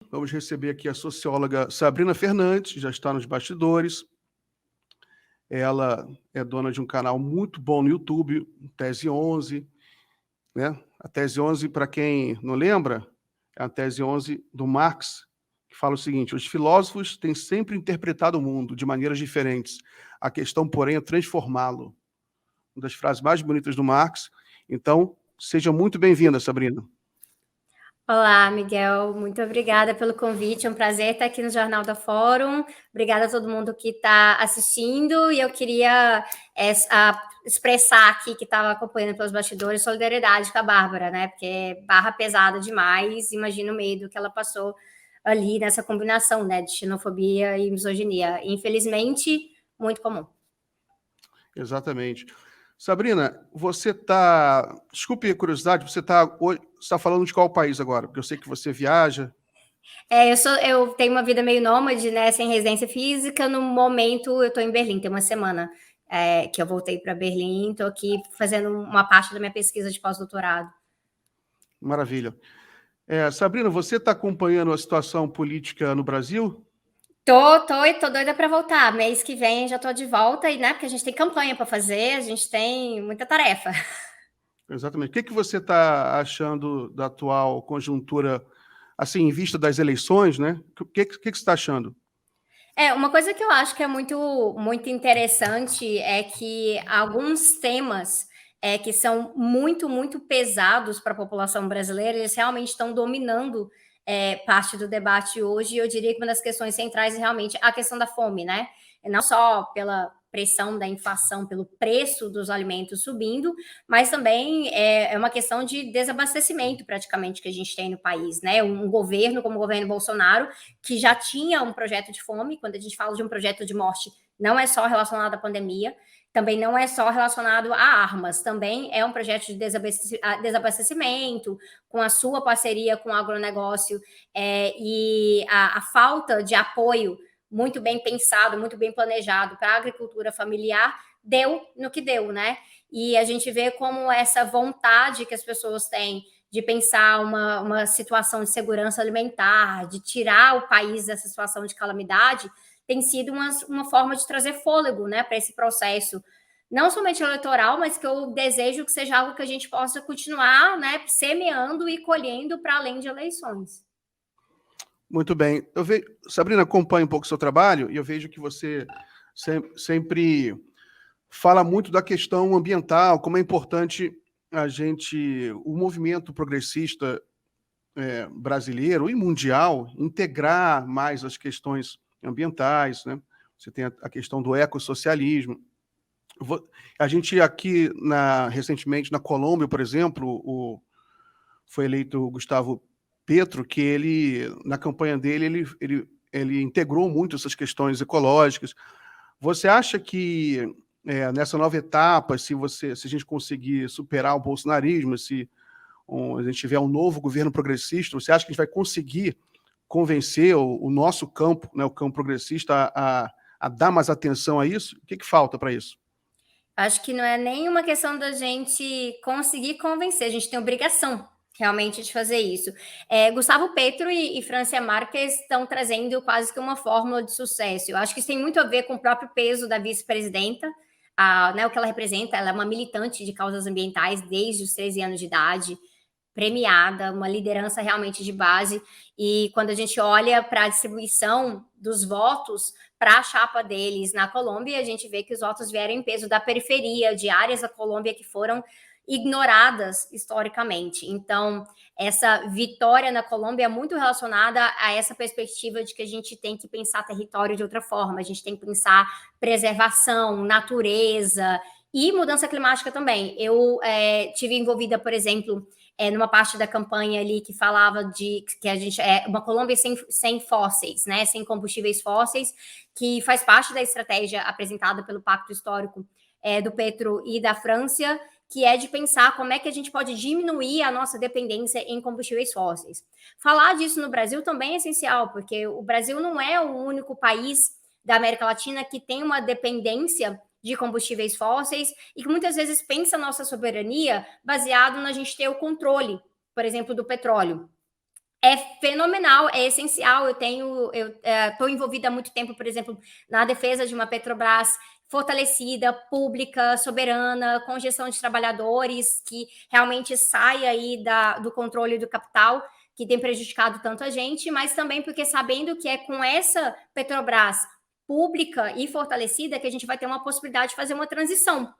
Vamos receber aqui a socióloga Sabrina Fernandes, que já está nos bastidores. Ela é dona de um canal muito bom no YouTube, Tese 11, né? A Tese 11, para quem não lembra, é a Tese 11 do Marx, que fala o seguinte: os filósofos têm sempre interpretado o mundo de maneiras diferentes. A questão, porém, é transformá-lo. Uma das frases mais bonitas do Marx. Então, seja muito bem-vinda, Sabrina. Olá, Miguel, muito obrigada pelo convite, é um prazer estar aqui no Jornal da Fórum, obrigada a todo mundo que está assistindo, e eu queria expressar aqui, que estava acompanhando pelos bastidores, solidariedade com a Bárbara, né, porque é barra pesada demais, imagino o medo que ela passou ali nessa combinação, né, de xenofobia e misoginia, infelizmente, muito comum. Exatamente. Sabrina, você está... Desculpe a curiosidade, você está falando de qual país agora? Porque eu sei que você viaja. Eu tenho uma vida meio nômade, né, sem residência física. No momento, eu estou em Berlim, tem uma semana que eu voltei para Berlim, estou aqui fazendo uma parte da minha pesquisa de pós-doutorado. Maravilha. Sabrina, você está acompanhando a situação política no Brasil? Tô doida para voltar. Mês que vem já tô de volta, e né, porque a gente tem campanha para fazer, a gente tem muita tarefa. Exatamente. O que você está achando da atual conjuntura, assim, em vista das eleições, né? O que você está achando? Uma coisa que eu acho que é muito interessante é que alguns temas que são muito pesados para a população brasileira, eles realmente estão dominando parte do debate hoje. Eu diria que uma das questões centrais é realmente a questão da fome, né? Não só pela pressão da inflação, pelo preço dos alimentos subindo, mas também é uma questão de desabastecimento praticamente que a gente tem no país, né? Um governo como o governo Bolsonaro, que já tinha um projeto de fome. Quando a gente fala de um projeto de morte, não é só relacionado à pandemia, também não é só relacionado a armas, também é um projeto de desabastecimento, com a sua parceria com o agronegócio, e a falta de apoio muito bem pensado, muito bem planejado para a agricultura familiar, deu no que deu, né? E a gente vê como essa vontade que as pessoas têm de pensar uma situação de segurança alimentar, de tirar o país dessa situação de calamidade, tem sido uma forma de trazer fôlego, né, para esse processo, não somente eleitoral, mas que eu desejo que seja algo que a gente possa continuar, né, semeando e colhendo para além de eleições. Muito bem. Sabrina, acompanha um pouco o seu trabalho e eu vejo que você sempre fala muito da questão ambiental, como é importante o movimento progressista brasileiro e mundial integrar mais as questões ambientais, né? Você tem a questão do ecossocialismo. A gente aqui, recentemente, na Colômbia, por exemplo, foi eleito o Gustavo Petro, que ele, na campanha dele, ele integrou muito essas questões ecológicas. Você acha que nessa nova etapa, se a gente conseguir superar o bolsonarismo, se a gente tiver um novo governo progressista, você acha que a gente vai conseguir convencer o nosso campo, né, o campo progressista, a dar mais atenção a isso? O que falta para isso? Acho que não é nem uma questão da gente conseguir convencer, a gente tem obrigação realmente de fazer isso. Gustavo Petro e Francia Marques estão trazendo quase que uma fórmula de sucesso. Eu acho que isso tem muito a ver com o próprio peso da vice-presidenta, né, o que ela representa. Ela é uma militante de causas ambientais desde os 13 anos de idade, premiada, uma liderança realmente de base. E quando a gente olha para a distribuição dos votos para a chapa deles na Colômbia, a gente vê que os votos vieram em peso da periferia, de áreas da Colômbia que foram ignoradas historicamente. Então, essa vitória na Colômbia é muito relacionada a essa perspectiva de que a gente tem que pensar território de outra forma, a gente tem que pensar preservação, natureza e mudança climática também. Eu tive envolvida, por exemplo, numa parte da campanha ali que falava de que a gente uma Colômbia sem fósseis, né, sem combustíveis fósseis, que faz parte da estratégia apresentada pelo Pacto Histórico do Petro e da França, que é de pensar como é que a gente pode diminuir a nossa dependência em combustíveis fósseis. Falar disso no Brasil também é essencial, porque o Brasil não é o único país da América Latina que tem uma dependência de combustíveis fósseis e que muitas vezes pensa a nossa soberania baseado na gente ter o controle, por exemplo, do petróleo. É fenomenal, é essencial. Eu estou envolvida há muito tempo, por exemplo, na defesa de uma Petrobras fortalecida, pública, soberana, com gestão de trabalhadores, que realmente saia aí do controle do capital, que tem prejudicado tanto a gente, mas também porque sabendo que é com essa Petrobras pública e fortalecida que a gente vai ter uma possibilidade de fazer uma transição.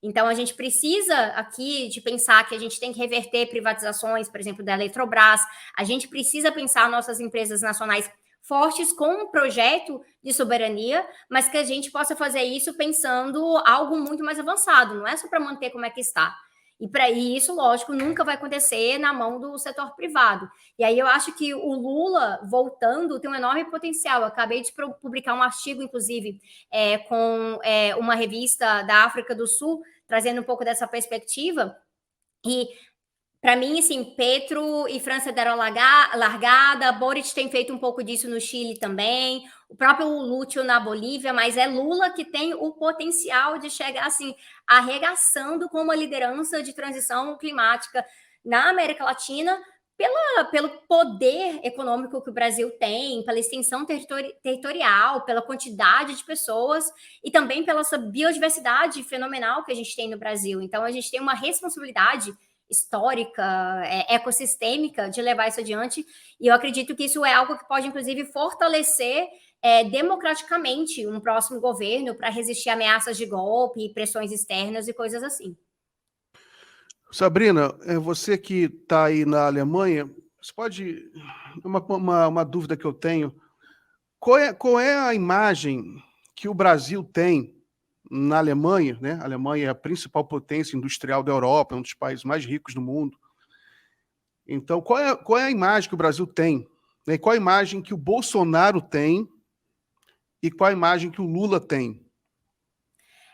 Então, a gente precisa aqui de pensar que a gente tem que reverter privatizações, por exemplo, da Eletrobras, a gente precisa pensar nossas empresas nacionais fortes com um projeto de soberania, mas que a gente possa fazer isso pensando algo muito mais avançado, não é só para manter como é que está. E para isso, lógico, nunca vai acontecer na mão do setor privado. E aí eu acho que o Lula, voltando, tem um enorme potencial. Eu acabei de publicar um artigo, inclusive, com uma revista da África do Sul, trazendo um pouco dessa perspectiva. E, para mim, assim, Petro e França deram largada, Boric tem feito um pouco disso no Chile também, o próprio Lúcio na Bolívia, mas é Lula que tem o potencial de chegar, assim, arregaçando com uma liderança de transição climática na América Latina, pelo poder econômico que o Brasil tem, pela extensão territorial, pela quantidade de pessoas e também pela essa biodiversidade fenomenal que a gente tem no Brasil. Então, a gente tem uma responsabilidade histórica, ecossistêmica de levar isso adiante, e eu acredito que isso é algo que pode, inclusive, fortalecer democraticamente um próximo governo para resistir a ameaças de golpe, pressões externas e coisas assim. Sabrina, você que está aí na Alemanha, você pode. Uma dúvida que eu tenho: qual é a imagem que o Brasil tem na Alemanha, né? A Alemanha é a principal potência industrial da Europa, é um dos países mais ricos do mundo. Então, qual é a imagem que o Brasil tem? Né? Qual a imagem que o Bolsonaro tem e qual a imagem que o Lula tem?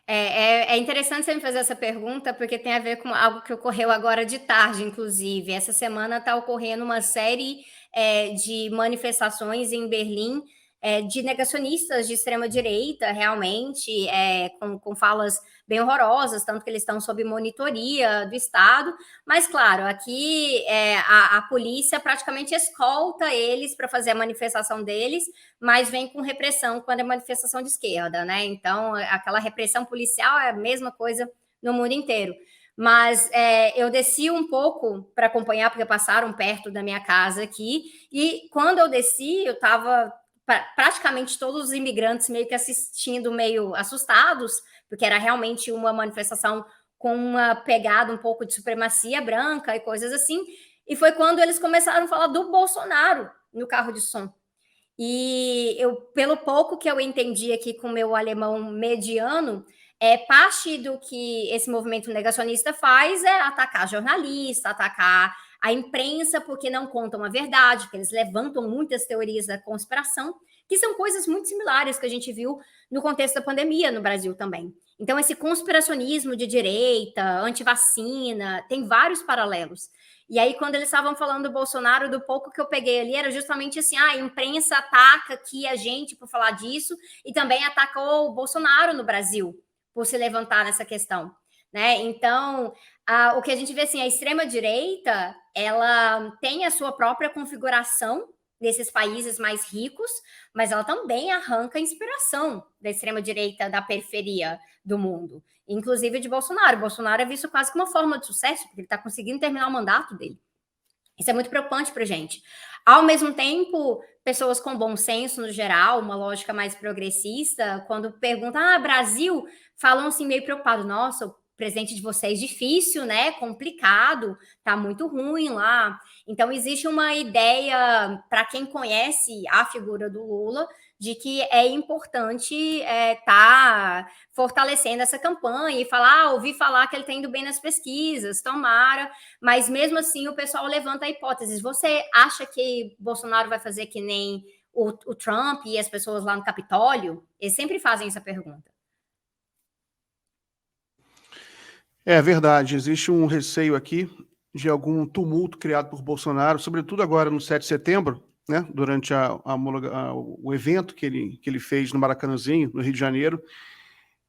É interessante você me fazer essa pergunta, porque tem a ver com algo que ocorreu agora de tarde, inclusive. Essa semana está ocorrendo uma série de manifestações em Berlim, de negacionistas de extrema-direita, realmente, com falas bem horrorosas, tanto que eles estão sob monitoria do Estado. Mas, claro, aqui a polícia praticamente escolta eles para fazer a manifestação deles, mas vem com repressão quando é manifestação de esquerda, né? Então, aquela repressão policial é a mesma coisa no mundo inteiro. Mas eu desci um pouco para acompanhar, porque passaram perto da minha casa aqui, e quando eu desci, eu estava praticamente todos os imigrantes meio que assistindo, meio assustados, porque era realmente uma manifestação com uma pegada um pouco de supremacia branca e coisas assim, e foi quando eles começaram a falar do Bolsonaro no carro de som. E eu, pelo pouco que eu entendi aqui com o meu alemão mediano, parte do que esse movimento negacionista faz é atacar jornalista, atacar a imprensa, porque não contam a verdade, porque eles levantam muitas teorias da conspiração, que são coisas muito similares que a gente viu no contexto da pandemia no Brasil também. Então, esse conspiracionismo de direita, antivacina, tem vários paralelos. E aí, quando eles estavam falando do Bolsonaro, do pouco que eu peguei ali, era justamente assim: a imprensa ataca aqui a gente por falar disso, e também atacou o Bolsonaro no Brasil por se levantar nessa questão. Né? Então, o que a gente vê assim, a extrema-direita, ela tem a sua própria configuração desses países mais ricos, mas ela também arranca inspiração da extrema-direita da periferia do mundo, inclusive de Bolsonaro. Bolsonaro é visto quase como uma forma de sucesso, porque ele está conseguindo terminar o mandato dele. Isso é muito preocupante para a gente. Ao mesmo tempo, pessoas com bom senso, no geral, uma lógica mais progressista, quando perguntam, Brasil, falam assim meio preocupado, nossa, o presidente de vocês é difícil, né? Complicado, tá muito ruim lá. Então, existe uma ideia, para quem conhece a figura do Lula, de que é importante tá fortalecendo essa campanha e falar, ouvi falar que ele está indo bem nas pesquisas, tomara, mas mesmo assim o pessoal levanta a hipótese. Você acha que Bolsonaro vai fazer que nem o Trump e as pessoas lá no Capitólio? Eles sempre fazem essa pergunta. É verdade, existe um receio aqui de algum tumulto criado por Bolsonaro, sobretudo agora no 7 de setembro, né, durante o evento que ele fez no Maracanãzinho, no Rio de Janeiro.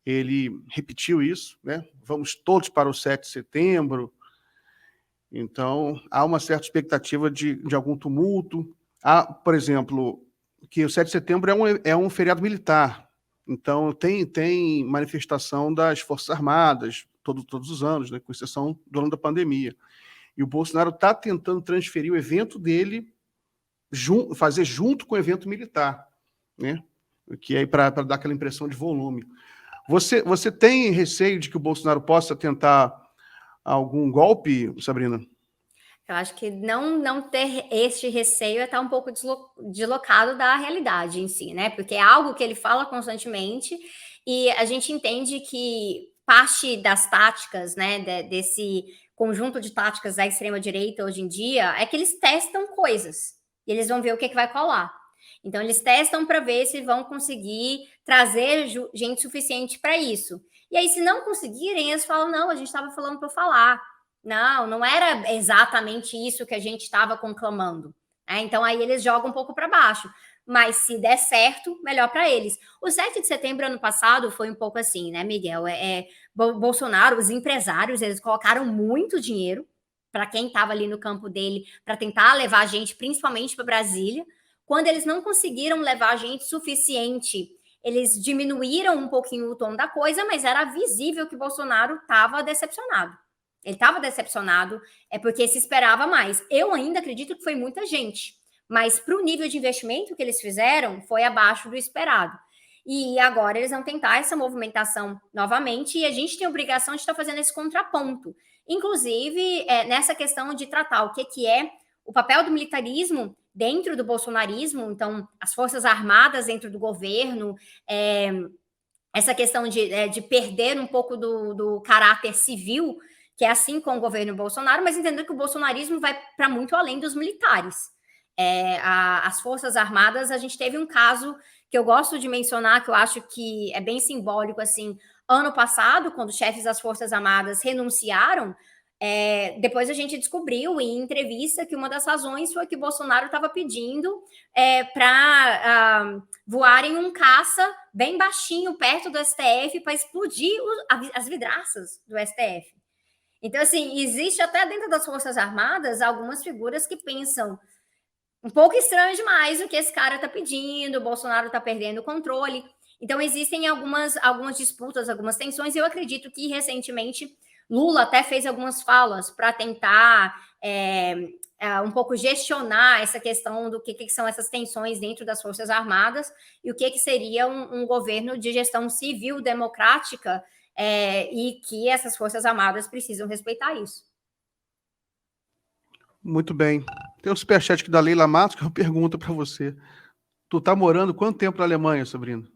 Ele repetiu isso, né? Vamos todos para o 7 de setembro. Então, há uma certa expectativa de algum tumulto. Há, por exemplo, que o 7 de setembro é um feriado militar. Então, tem manifestação das Forças Armadas todos os anos, né, com exceção do ano da pandemia. E o Bolsonaro está tentando transferir o evento dele, fazer junto com o evento militar, né? Que é para dar aquela impressão de volume. Você tem receio de que o Bolsonaro possa tentar algum golpe, Sabrina? Eu acho que não ter este receio é estar um pouco deslocado da realidade em si, né? Porque é algo que ele fala constantemente e a gente entende que parte das táticas, né, desse conjunto de táticas da extrema-direita hoje em dia é que eles testam coisas e eles vão ver o que vai colar. Então, eles testam para ver se vão conseguir trazer gente suficiente para isso. E aí, se não conseguirem, eles falam: não, a gente estava falando para falar. Não era exatamente isso que a gente estava conclamando. Então, aí eles jogam um pouco para baixo. Mas se der certo, melhor para eles. O 7 de setembro, ano passado, foi um pouco assim, né, Miguel? Bolsonaro, os empresários, eles colocaram muito dinheiro para quem estava ali no campo dele, para tentar levar a gente, principalmente para Brasília. Quando eles não conseguiram levar a gente suficiente, eles diminuíram um pouquinho o tom da coisa, mas era visível que Bolsonaro estava decepcionado. Ele estava decepcionado, é porque se esperava mais. Eu ainda acredito que foi muita gente, mas para o nível de investimento que eles fizeram, foi abaixo do esperado. E agora eles vão tentar essa movimentação novamente e a gente tem a obrigação de estar fazendo esse contraponto. Inclusive, nessa questão de tratar o que é o papel do militarismo dentro do bolsonarismo, então, as forças armadas dentro do governo, essa questão de perder um pouco do caráter civil, que é assim com o governo Bolsonaro, mas entendendo que o bolsonarismo vai para muito além dos militares. As Forças Armadas, a gente teve um caso que eu gosto de mencionar, que eu acho que é bem simbólico, assim, ano passado, quando os chefes das Forças Armadas renunciaram, depois a gente descobriu em entrevista que uma das razões foi que Bolsonaro estava pedindo para voarem um caça bem baixinho perto do STF para explodir as vidraças do STF. Então, assim, existe até dentro das Forças Armadas algumas figuras que pensam um pouco estranho demais o que esse cara está pedindo, o Bolsonaro está perdendo o controle. Então, existem algumas disputas, algumas tensões, e eu acredito que, recentemente, Lula até fez algumas falas para tentar um pouco gestionar essa questão do que são essas tensões dentro das Forças Armadas e o que seria um governo de gestão civil democrática e que essas Forças Armadas precisam respeitar isso. Muito bem. Tem um superchat aqui da Leila Matos, que é uma pergunta para você. Tu tá morando quanto tempo na Alemanha, Sabrina?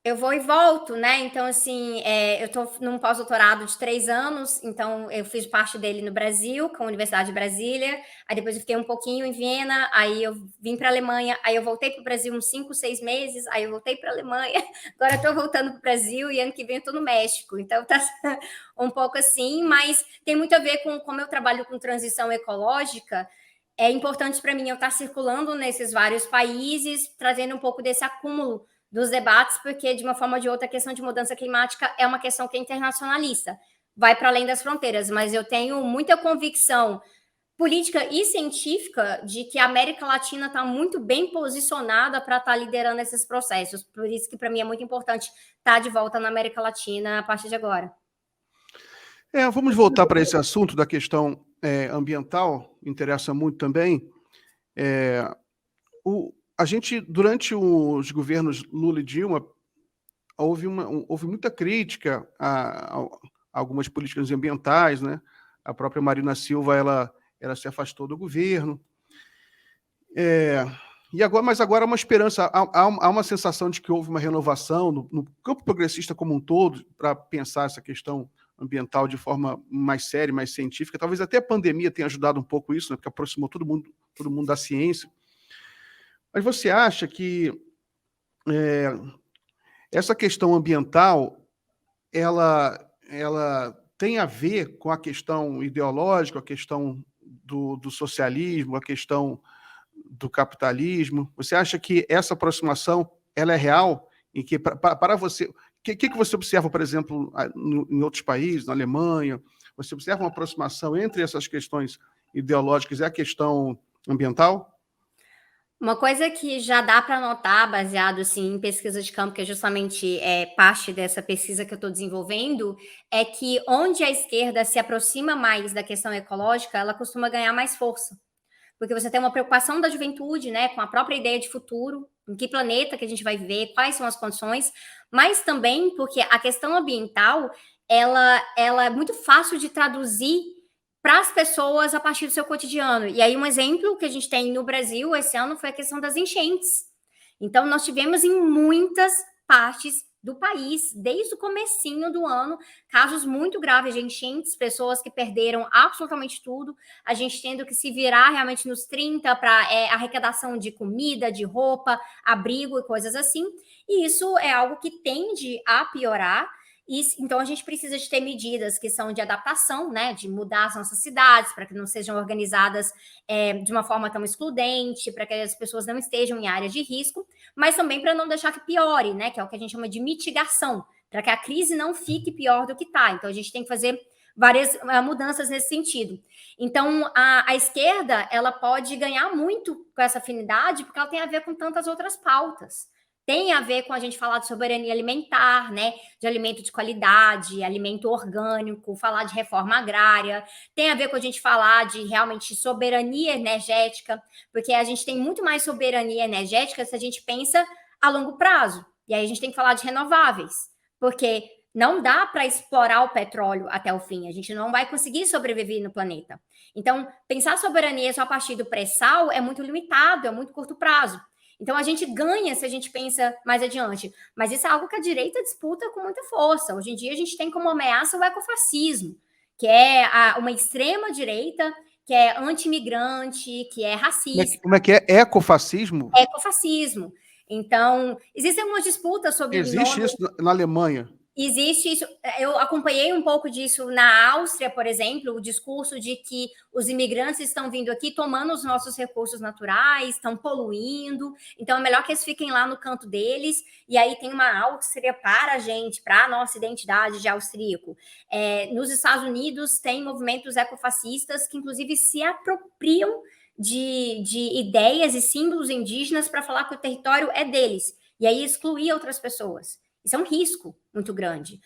Eu vou e volto, né? Então, assim, eu estou num pós-doutorado de 3 anos, então eu fiz parte dele no Brasil, com a Universidade de Brasília, aí depois eu fiquei um pouquinho em Viena, aí eu vim para a Alemanha, aí eu voltei para o Brasil uns 5, 6 meses, aí eu voltei para a Alemanha, agora estou voltando para o Brasil e ano que vem eu estou no México, então tá um pouco assim, mas tem muito a ver com como eu trabalho com transição ecológica. É importante para mim eu estar circulando nesses vários países, trazendo um pouco desse acúmulo dos debates, porque, de uma forma ou de outra, a questão de mudança climática é uma questão que é internacionalista, vai para além das fronteiras, mas eu tenho muita convicção política e científica de que a América Latina está muito bem posicionada para estar liderando esses processos, por isso que, para mim, é muito importante estar de volta na América Latina a partir de agora. Vamos voltar para esse assunto da questão ambiental, interessa muito também. A gente, durante os governos Lula e Dilma, houve muita crítica a algumas políticas ambientais, né? A própria Marina Silva, ela se afastou do governo. Mas agora há uma esperança, há uma sensação de que houve uma renovação no campo progressista como um todo para pensar essa questão ambiental de forma mais séria, mais científica. Talvez até a pandemia tenha ajudado um pouco isso, né? Porque aproximou todo mundo da ciência. Mas você acha que essa questão ambiental ela tem a ver com a questão ideológica, a questão do socialismo, a questão do capitalismo? Você acha que essa aproximação ela é real? Em que, para você, o que você observa, por exemplo, em outros países, na Alemanha, Você observa uma aproximação entre essas questões ideológicas e a questão ambiental? Uma coisa que já dá para notar, baseado assim, em pesquisa de campo, que é justamente parte dessa pesquisa que eu estou desenvolvendo, é que onde a esquerda se aproxima mais da questão ecológica, ela costuma ganhar mais força. Porque você tem uma preocupação da juventude, né, com a própria ideia de futuro, em que planeta que a gente vai viver, quais são as condições, mas também porque a questão ambiental, ela é muito fácil de traduzir para as pessoas a partir do seu cotidiano. E aí um exemplo que a gente tem no Brasil esse ano foi a questão das enchentes. Então nós tivemos em muitas partes do país, desde o comecinho do ano, casos muito graves de enchentes, pessoas que perderam absolutamente tudo, a gente tendo que se virar realmente nos 30 para arrecadação de comida, de roupa, abrigo e coisas assim. E isso é algo que tende a piorar. E, então, a gente precisa de ter medidas que são de adaptação, né, de mudar as nossas cidades para que não sejam organizadas de uma forma tão excludente, para que as pessoas não estejam em áreas de risco, mas também para não deixar que piore, né, que é o que a gente chama de mitigação, para que a crise não fique pior do que está. Então, a gente tem que fazer várias mudanças nesse sentido. Então, a esquerda, ela pode ganhar muito com essa afinidade, porque ela tem a ver com tantas outras pautas. Tem a ver com a gente falar de soberania alimentar, né? De alimento de qualidade, alimento orgânico, falar de reforma agrária. Tem a ver com a gente falar de realmente soberania energética, porque a gente tem muito mais soberania energética se a gente pensa a longo prazo. E aí a gente tem que falar de renováveis, porque não dá para explorar o petróleo até o fim. A gente não vai conseguir sobreviver no planeta. Então, pensar soberania só a partir do pré-sal é muito limitado, é muito curto prazo. Então, a gente ganha se a gente pensa mais adiante. Mas isso é algo que a direita disputa com muita força. Hoje em dia, a gente tem como ameaça o ecofascismo, que é uma extrema-direita, que é anti-imigrante, que é racista. Como é que é? Ecofascismo? Ecofascismo. Então, existem algumas disputas sobre Existe o nome. isso na Alemanha? Existe isso. Eu acompanhei um pouco disso na Áustria, por exemplo, o discurso de que os imigrantes estão vindo aqui tomando os nossos recursos naturais, estão poluindo, então é melhor que eles fiquem lá no canto deles, e aí tem uma Áustria para a gente, para a nossa identidade de austríaco. Nos Estados Unidos tem movimentos ecofascistas que inclusive se apropriam de ideias e símbolos indígenas para falar que o território é deles, e aí excluir outras pessoas. Isso é um risco muito grande.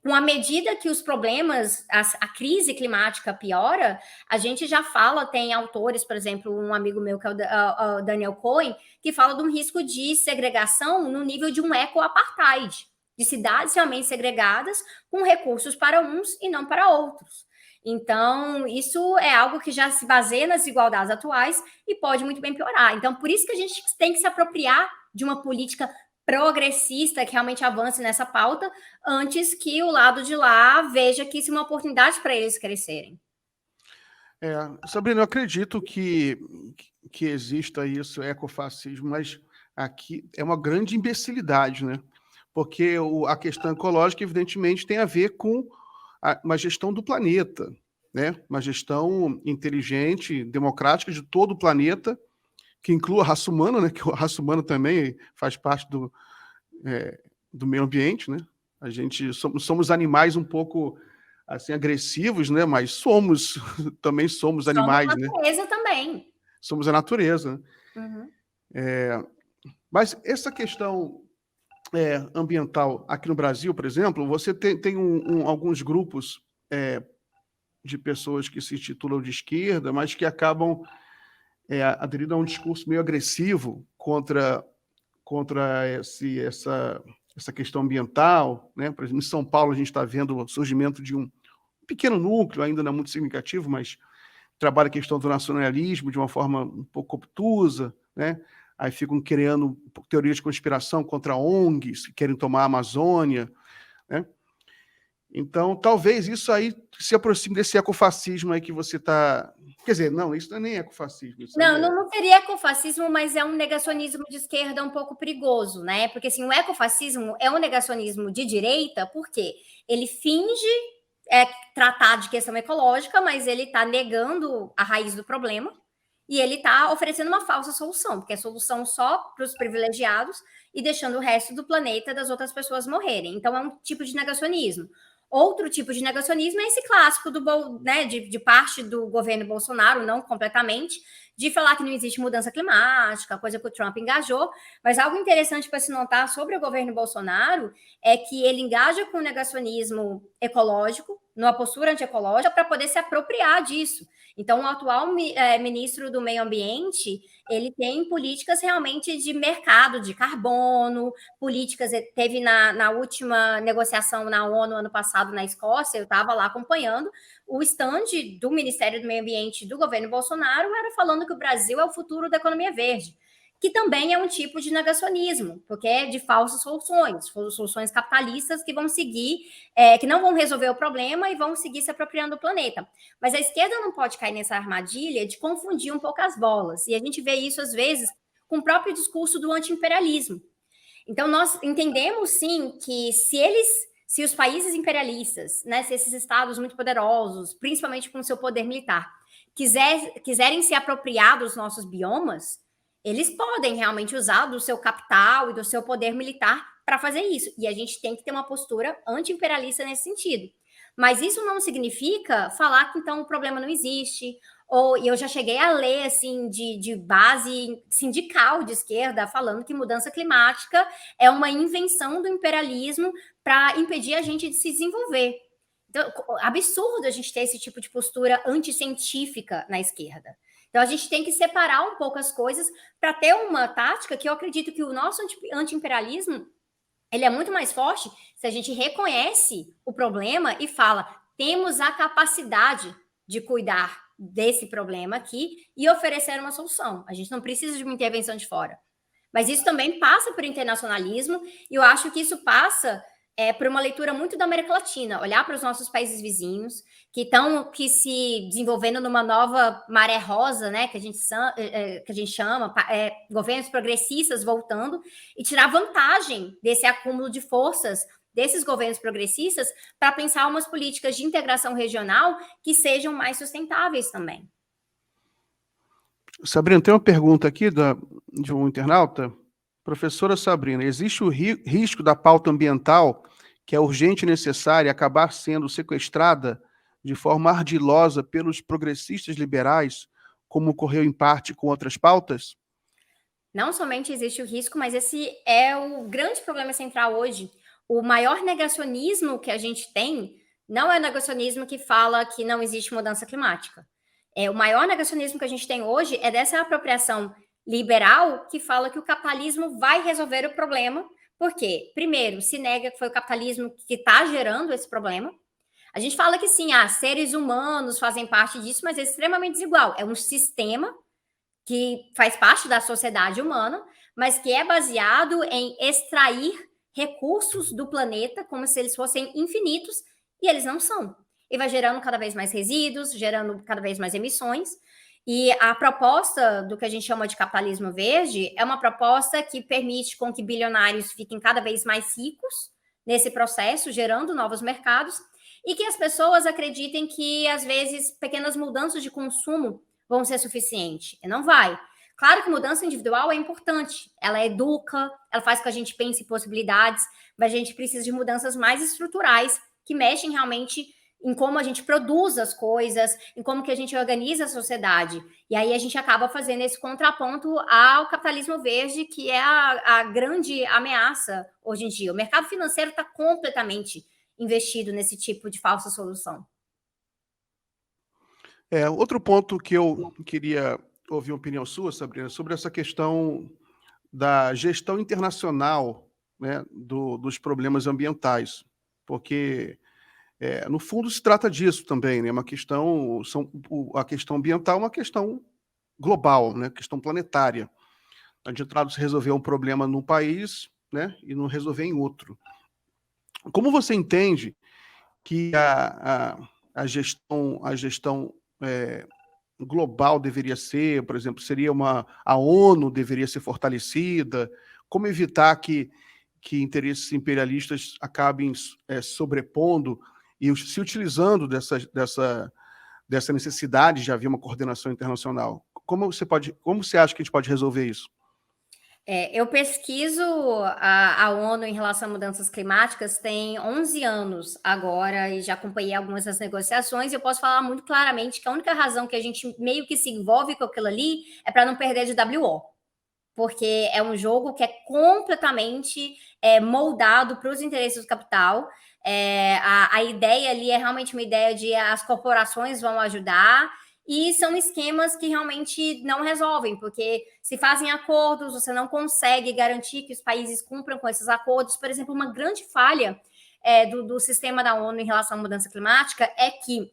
Com a medida que os problemas, a crise climática piora, a gente já fala, tem autores, por exemplo, um amigo meu que é o Daniel Cohen, que fala de um risco de segregação no nível de um eco-apartheid, de cidades realmente segregadas com recursos para uns e não para outros. Então, isso é algo que já se baseia nas desigualdades atuais e pode muito bem piorar. Então, por isso que a gente tem que se apropriar de uma política progressista que realmente avance nessa pauta, antes que o lado de lá veja que isso é uma oportunidade para eles crescerem. Sabrina, eu acredito que exista isso, ecofascismo, mas aqui é uma grande imbecilidade, né? Porque a questão ecológica, evidentemente, tem a ver com uma gestão do planeta, né? Uma gestão inteligente, democrática de todo o planeta, que inclua a raça humana, né? Que a raça humana também faz parte do meio ambiente, né? A gente somos animais um pouco assim agressivos, né? Mas também somos animais, somos a natureza, né? Também. Somos a natureza. Uhum. Mas essa questão ambiental aqui no Brasil, por exemplo, você tem alguns grupos de pessoas que se titulam de esquerda, mas que acabam aderindo a um discurso meio agressivo contra essa questão ambiental, né? Por exemplo, em São Paulo a gente está vendo o surgimento de um pequeno núcleo, ainda não é muito significativo, mas trabalha a questão do nacionalismo de uma forma um pouco obtusa, né? Aí ficam criando teorias de conspiração contra ONGs que querem tomar a Amazônia, né? Então, talvez isso aí se aproxime desse ecofascismo aí que você está... Quer dizer, não, isso não é nem ecofascismo. Não seria ecofascismo, mas é um negacionismo de esquerda um pouco perigoso, né? Porque assim, o ecofascismo é um negacionismo de direita, porque ele finge tratar de questão ecológica, mas ele está negando a raiz do problema e ele está oferecendo uma falsa solução, porque é solução só para os privilegiados e deixando o resto do planeta das outras pessoas morrerem. Então, é um tipo de negacionismo. Outro tipo de negacionismo é esse clássico né, de parte do governo Bolsonaro, não completamente, de falar que não existe mudança climática, coisa que o Trump engajou, mas algo interessante para se notar sobre o governo Bolsonaro é que ele engaja com o negacionismo ecológico, numa postura antiecológica, para poder se apropriar disso. Então, o atual ministro do Meio Ambiente, ele tem políticas realmente de mercado de carbono, políticas, teve na última negociação na ONU ano passado na Escócia, eu estava lá acompanhando, o stand do Ministério do Meio Ambiente do governo Bolsonaro era falando que o Brasil é o futuro da economia verde, que também é um tipo de negacionismo, porque é de falsas soluções capitalistas que vão seguir, que não vão resolver o problema e vão seguir se apropriando do planeta. Mas a esquerda não pode cair nessa armadilha de confundir um pouco as bolas, e a gente vê isso, às vezes, com o próprio discurso do anti-imperialismo. Então, nós entendemos, sim, que se os países imperialistas, né, se esses estados muito poderosos, principalmente com o seu poder militar, quiserem se apropriar dos nossos biomas, eles podem realmente usar do seu capital e do seu poder militar para fazer isso. E a gente tem que ter uma postura anti-imperialista nesse sentido. Mas isso não significa falar que, então, o problema não existe. E eu já cheguei a ler, assim, de base sindical de esquerda, falando que mudança climática é uma invenção do imperialismo para impedir a gente de se desenvolver. Então, absurdo a gente ter esse tipo de postura anticientífica na esquerda. Então, a gente tem que separar um pouco as coisas para ter uma tática que eu acredito que o nosso anti-imperialismo ele é muito mais forte se a gente reconhece o problema e fala, temos a capacidade de cuidar desse problema aqui e oferecer uma solução. A gente não precisa de uma intervenção de fora. Mas isso também passa por internacionalismo e eu acho que isso passa por uma leitura muito da América Latina, olhar para os nossos países vizinhos, que estão se desenvolvendo numa nova maré rosa, né, que a gente chama, governos progressistas voltando, e tirar vantagem desse acúmulo de forças desses governos progressistas para pensar umas políticas de integração regional que sejam mais sustentáveis também. Sabrina, tem uma pergunta aqui de um internauta. Professora Sabrina, existe o risco da pauta ambiental, que é urgente e necessária, acabar sendo sequestrada de forma ardilosa pelos progressistas liberais, como ocorreu em parte com outras pautas? Não somente existe o risco, mas esse é o grande problema central hoje. O maior negacionismo que a gente tem não é o negacionismo que fala que não existe mudança climática. O maior negacionismo que a gente tem hoje é dessa apropriação liberal que fala que o capitalismo vai resolver o problema. Por quê? Primeiro, se nega que foi o capitalismo que está gerando esse problema. A gente fala que sim, seres humanos fazem parte disso, mas é extremamente desigual. É um sistema que faz parte da sociedade humana, mas que é baseado em extrair recursos do planeta como se eles fossem infinitos, e eles não são. E vai gerando cada vez mais resíduos, gerando cada vez mais emissões. E a proposta do que a gente chama de capitalismo verde é uma proposta que permite com que bilionários fiquem cada vez mais ricos nesse processo, gerando novos mercados, e que as pessoas acreditem que, às vezes, pequenas mudanças de consumo vão ser suficientes. E não vai. Claro que mudança individual é importante. Ela educa, ela faz com que a gente pense em possibilidades, mas a gente precisa de mudanças mais estruturais que mexem realmente em como a gente produz as coisas, em como que a gente organiza a sociedade. E aí a gente acaba fazendo esse contraponto ao capitalismo verde, que é a grande ameaça hoje em dia. O mercado financeiro está completamente investido nesse tipo de falsa solução. Outro ponto que eu queria ouvir a opinião sua, Sabrina, sobre essa questão da gestão internacional, né, dos problemas ambientais, porque no fundo se trata disso também, né? A questão ambiental é uma questão global, né? Questão planetária. Não adianta se resolver um problema num país, né, e não resolver em outro. Como você entende que a gestão global deveria ser, por exemplo, a ONU deveria ser fortalecida? Como evitar que interesses imperialistas acabem sobrepondo e se utilizando dessa necessidade de haver uma coordenação internacional? Como você acha que a gente pode resolver isso? Eu pesquiso a ONU em relação a mudanças climáticas tem 11 anos agora e já acompanhei algumas das negociações e eu posso falar muito claramente que a única razão que a gente meio que se envolve com aquilo ali é para não perder de WO, porque é um jogo que é completamente moldado para os interesses do capital. A ideia ali é realmente uma ideia de as corporações vão ajudar, e são esquemas que realmente não resolvem, porque se fazem acordos, você não consegue garantir que os países cumpram com esses acordos. Por exemplo, uma grande falha do sistema da ONU em relação à mudança climática é que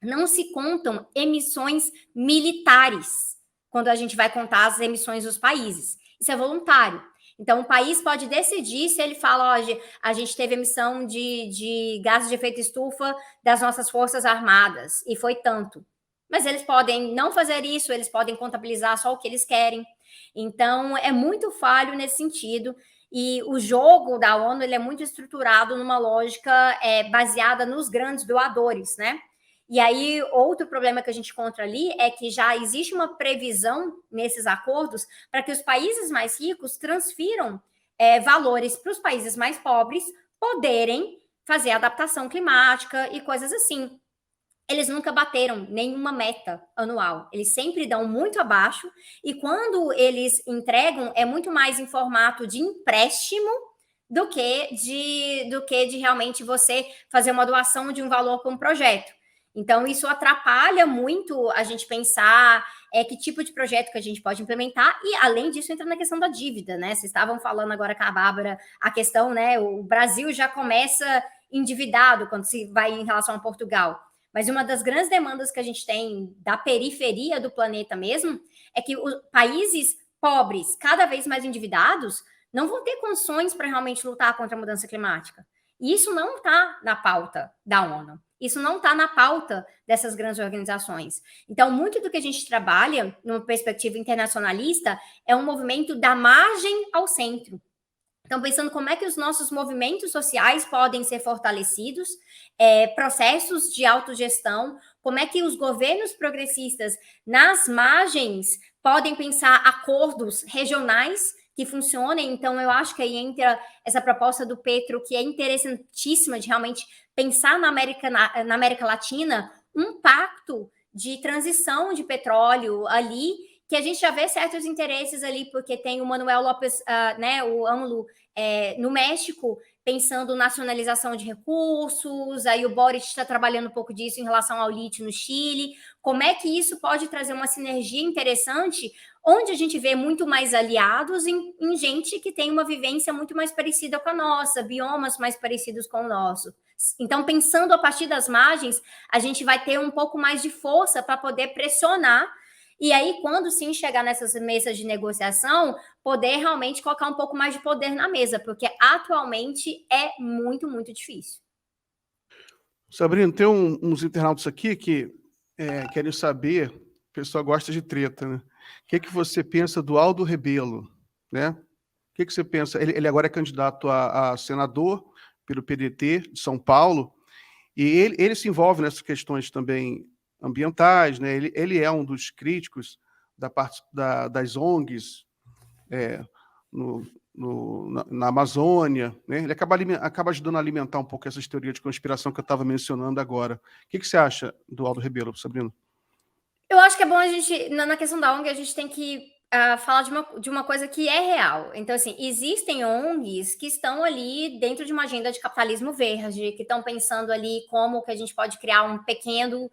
não se contam emissões militares quando a gente vai contar as emissões dos países. Isso é voluntário. Então, o país pode decidir se ele fala, ó, a gente teve emissão de gases de efeito estufa das nossas forças armadas, e foi tanto. Mas eles podem não fazer isso, eles podem contabilizar só o que eles querem. Então, é muito falho nesse sentido. E o jogo da ONU ele é muito estruturado numa lógica baseada nos grandes doadores, né? E aí, outro problema que a gente encontra ali é que já existe uma previsão nesses acordos para que os países mais ricos transfiram valores para os países mais pobres poderem fazer adaptação climática e coisas assim. Eles nunca bateram nenhuma meta anual. Eles sempre dão muito abaixo e quando eles entregam é muito mais em formato de empréstimo do que de realmente você fazer uma doação de um valor para um projeto. Então, isso atrapalha muito a gente pensar que tipo de projeto que a gente pode implementar e, além disso, entra na questão da dívida, né? Vocês estavam falando agora com a Bárbara a questão, né? O Brasil já começa endividado quando se vai em relação a Portugal. Mas uma das grandes demandas que a gente tem da periferia do planeta mesmo é que os países pobres, cada vez mais endividados, não vão ter condições para realmente lutar contra a mudança climática. E isso não está na pauta da ONU. Isso não está na pauta dessas grandes organizações. Então, muito do que a gente trabalha, numa perspectiva internacionalista, é um movimento da margem ao centro. Então, pensando como é que os nossos movimentos sociais podem ser fortalecidos, processos de autogestão, como é que os governos progressistas nas margens podem pensar acordos regionais que funcionem. Então, eu acho que aí entra essa proposta do Petro, que é interessantíssima de realmente pensar na América Latina um pacto de transição de petróleo ali, que a gente já vê certos interesses ali, porque tem o Manuel López, né, o AMLO, no México, pensando nacionalização de recursos, aí o Boric está trabalhando um pouco disso em relação ao lítio no Chile. Como é que isso pode trazer uma sinergia interessante, onde a gente vê muito mais aliados em gente que tem uma vivência muito mais parecida com a nossa, biomas mais parecidos com o nosso. Então, pensando a partir das margens, a gente vai ter um pouco mais de força para poder pressionar. E aí, quando sim chegar nessas mesas de negociação, poder realmente colocar um pouco mais de poder na mesa, porque atualmente é muito, muito difícil. Sabrina, tem uns internautas aqui que querem saber, o pessoal gosta de treta, né? O que você pensa do Aldo Rebelo, né? O que você pensa? Ele agora é candidato a senador pelo PDT de São Paulo, e ele se envolve nessas questões também ambientais, né? Ele é um dos críticos das ONGs na Amazônia, né? Ele acaba ajudando a alimentar um pouco essas teorias de conspiração que eu estava mencionando agora. O que você acha do Aldo Rebelo, Sabrina? Eu acho que é bom a gente, na questão da ONG, a gente tem que falar de uma coisa que é real. Então, assim, existem ONGs que estão ali dentro de uma agenda de capitalismo verde, que estão pensando ali como que a gente pode criar um pequeno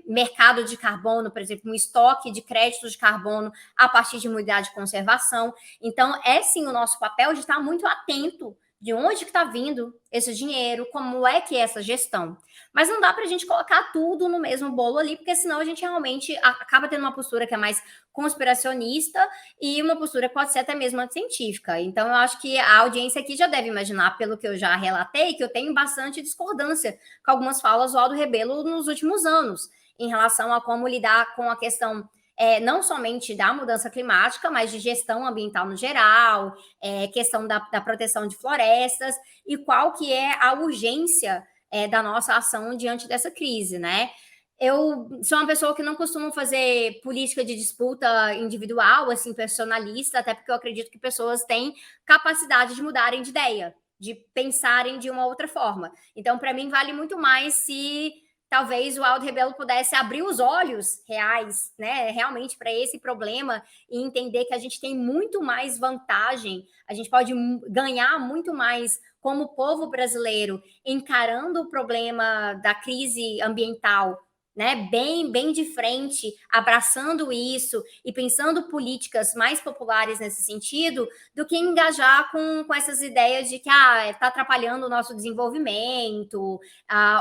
mercado de carbono, por exemplo, um estoque de créditos de carbono a partir de uma unidade de conservação. Então, é sim o nosso papel de estar muito atento de onde que está vindo esse dinheiro, como é que é essa gestão. Mas não dá para a gente colocar tudo no mesmo bolo ali, porque senão a gente realmente acaba tendo uma postura que é mais conspiracionista e uma postura que pode ser até mesmo científica. Então, eu acho que a audiência aqui já deve imaginar, pelo que eu já relatei, que eu tenho bastante discordância com algumas falas do Aldo Rebelo nos últimos anos, em relação a como lidar com a questão não somente da mudança climática, mas de gestão ambiental no geral, questão da proteção de florestas e qual que é a urgência da nossa ação diante dessa crise, né? Eu sou uma pessoa que não costumo fazer política de disputa individual, assim, personalista, até porque eu acredito que pessoas têm capacidade de mudarem de ideia, de pensarem de uma outra forma. Então, para mim, vale muito mais se talvez o Aldo Rebelo pudesse abrir os olhos reais, né, realmente para esse problema e entender que a gente tem muito mais vantagem, a gente pode ganhar muito mais como povo brasileiro encarando o problema da crise ambiental, né, bem de frente, abraçando isso e pensando políticas mais populares nesse sentido, do que engajar com essas ideias de que está atrapalhando o nosso desenvolvimento,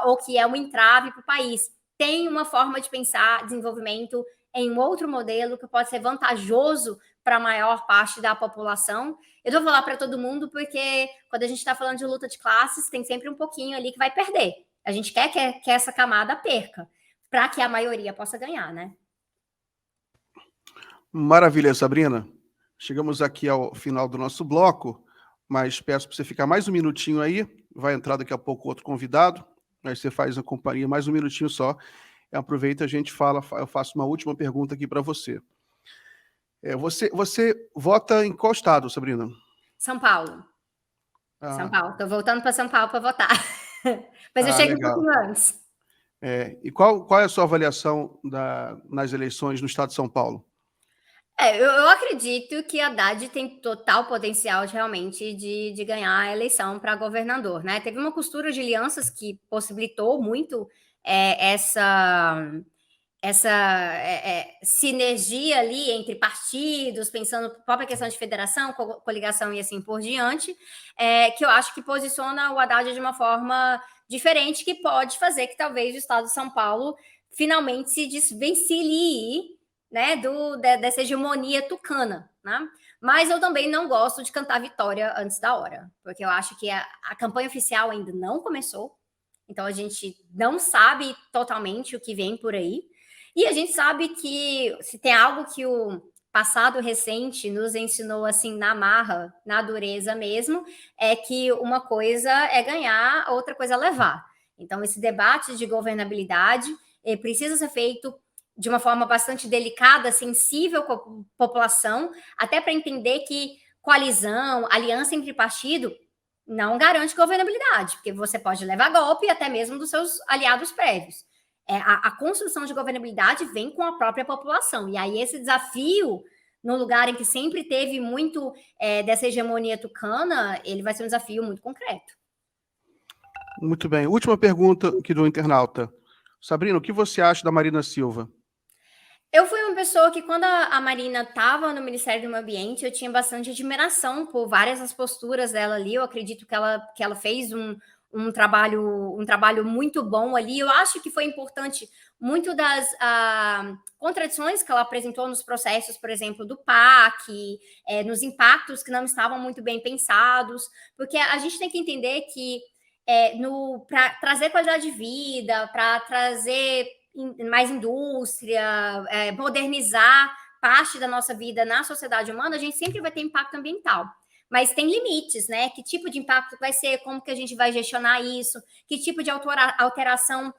ou que é um entrave para o país. Tem uma forma de pensar desenvolvimento em um outro modelo que pode ser vantajoso para a maior parte da população. Eu vou falar para todo mundo porque quando a gente está falando de luta de classes, tem sempre um pouquinho ali que vai perder. A gente quer que essa camada perca, para que a maioria possa ganhar, né? Maravilha, Sabrina. Chegamos aqui ao final do nosso bloco, mas peço para você ficar mais um minutinho aí. Vai entrar daqui a pouco outro convidado, mas você faz a companhia mais um minutinho só. Aproveita, a gente fala, eu faço uma última pergunta aqui para você. Você vota em qual estado, Sabrina? São Paulo. São Paulo. Estou voltando para São Paulo para votar. Mas eu chego legal. um pouquinho antes. E qual é a sua avaliação nas eleições no estado de São Paulo? Eu acredito que Haddad tem total potencial realmente de ganhar a eleição para governador, né? Teve uma costura de alianças que possibilitou muito essa sinergia ali entre partidos, pensando na própria questão de federação, coligação e assim por diante, que eu acho que posiciona o Haddad de uma forma diferente, que pode fazer que talvez o estado de São Paulo finalmente se desvencilhe, né, dessa hegemonia tucana, né? Mas eu também não gosto de cantar vitória antes da hora, porque eu acho que a campanha oficial ainda não começou, então a gente não sabe totalmente o que vem por aí. E a gente sabe que se tem algo que o passado recente nos ensinou assim na marra, na dureza mesmo, é que uma coisa é ganhar, outra coisa é levar. Então esse debate de governabilidade precisa ser feito de uma forma bastante delicada, sensível com a população, até para entender que coalizão, aliança entre partido não garante governabilidade, porque você pode levar golpe até mesmo dos seus aliados prévios. A construção de governabilidade vem com a própria população. E aí esse desafio, no lugar em que sempre teve muito dessa hegemonia tucana, ele vai ser um desafio muito concreto. Muito bem. Última pergunta aqui do internauta. Sabrina, o que você acha da Marina Silva? Eu fui uma pessoa que, quando a Marina estava no Ministério do Meio Ambiente, eu tinha bastante admiração por várias das posturas dela ali. Eu acredito que ela fez um trabalho muito bom ali. Eu acho que foi importante muito das contradições que ela apresentou nos processos, por exemplo, do PAC, nos impactos que não estavam muito bem pensados, porque a gente tem que entender que para trazer qualidade de vida, para trazer mais indústria, modernizar parte da nossa vida na sociedade humana, a gente sempre vai ter impacto ambiental. Mas tem limites, né? Que tipo de impacto vai ser, como que a gente vai gestionar isso, que tipo de alteração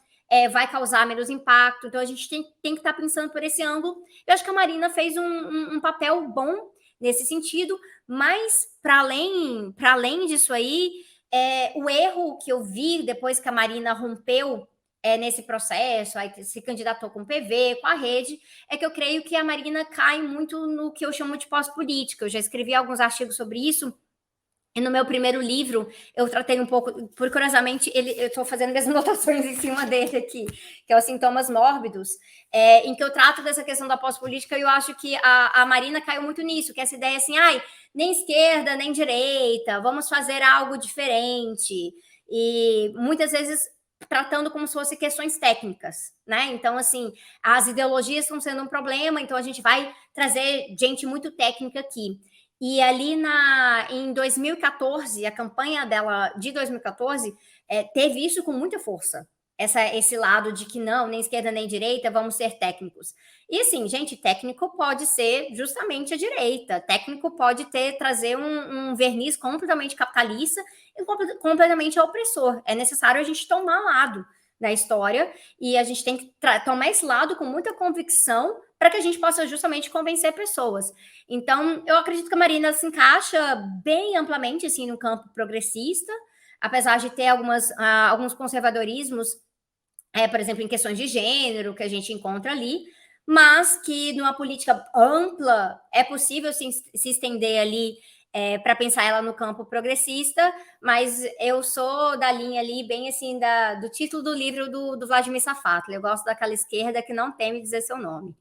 vai causar menos impacto. Então, a gente tem que estar pensando por esse ângulo. Eu acho que a Marina fez um papel bom nesse sentido, mas, para além disso aí, o erro que eu vi depois que a Marina rompeu nesse processo, aí se candidatou com o PV, com a rede, é que eu creio que a Marina cai muito no que eu chamo de pós-política. Eu já escrevi alguns artigos sobre isso, e no meu primeiro livro eu tratei um pouco, por curiosamente, eu estou fazendo minhas anotações em cima dele aqui, que é os sintomas mórbidos, em que eu trato dessa questão da pós-política, e eu acho que a Marina caiu muito nisso, que essa ideia assim, nem esquerda, nem direita, vamos fazer algo diferente, e muitas vezes tratando como se fossem questões técnicas, né? Então, assim, as ideologias estão sendo um problema, então a gente vai trazer gente muito técnica aqui. E ali em 2014, a campanha dela de 2014 teve isso com muita força. Esse lado de que não, nem esquerda nem direita, vamos ser técnicos. E assim, gente, técnico pode ser justamente a direita. Técnico pode trazer um verniz completamente capitalista e completamente opressor. É necessário a gente tomar lado. na história, e a gente tem que tomar esse lado com muita convicção para que a gente possa justamente convencer pessoas. Então, eu acredito que a Marina se encaixa bem amplamente assim, no campo progressista, apesar de ter alguns conservadorismos, por exemplo, em questões de gênero, que a gente encontra ali, mas que numa política ampla é possível se estender ali para pensar ela no campo progressista, mas eu sou da linha ali, bem assim, do título do livro do Vladimir Safatli. Eu gosto daquela esquerda que não teme dizer seu nome.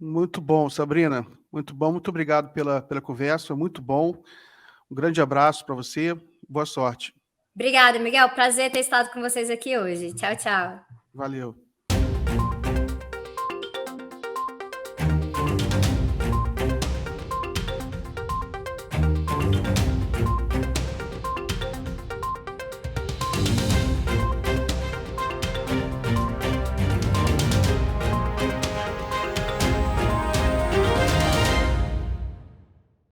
Muito bom, Sabrina. Muito bom, muito obrigado pela conversa, muito bom. Um grande abraço para você, boa sorte. Obrigada, Miguel. Prazer ter estado com vocês aqui hoje. Tchau, tchau. Valeu.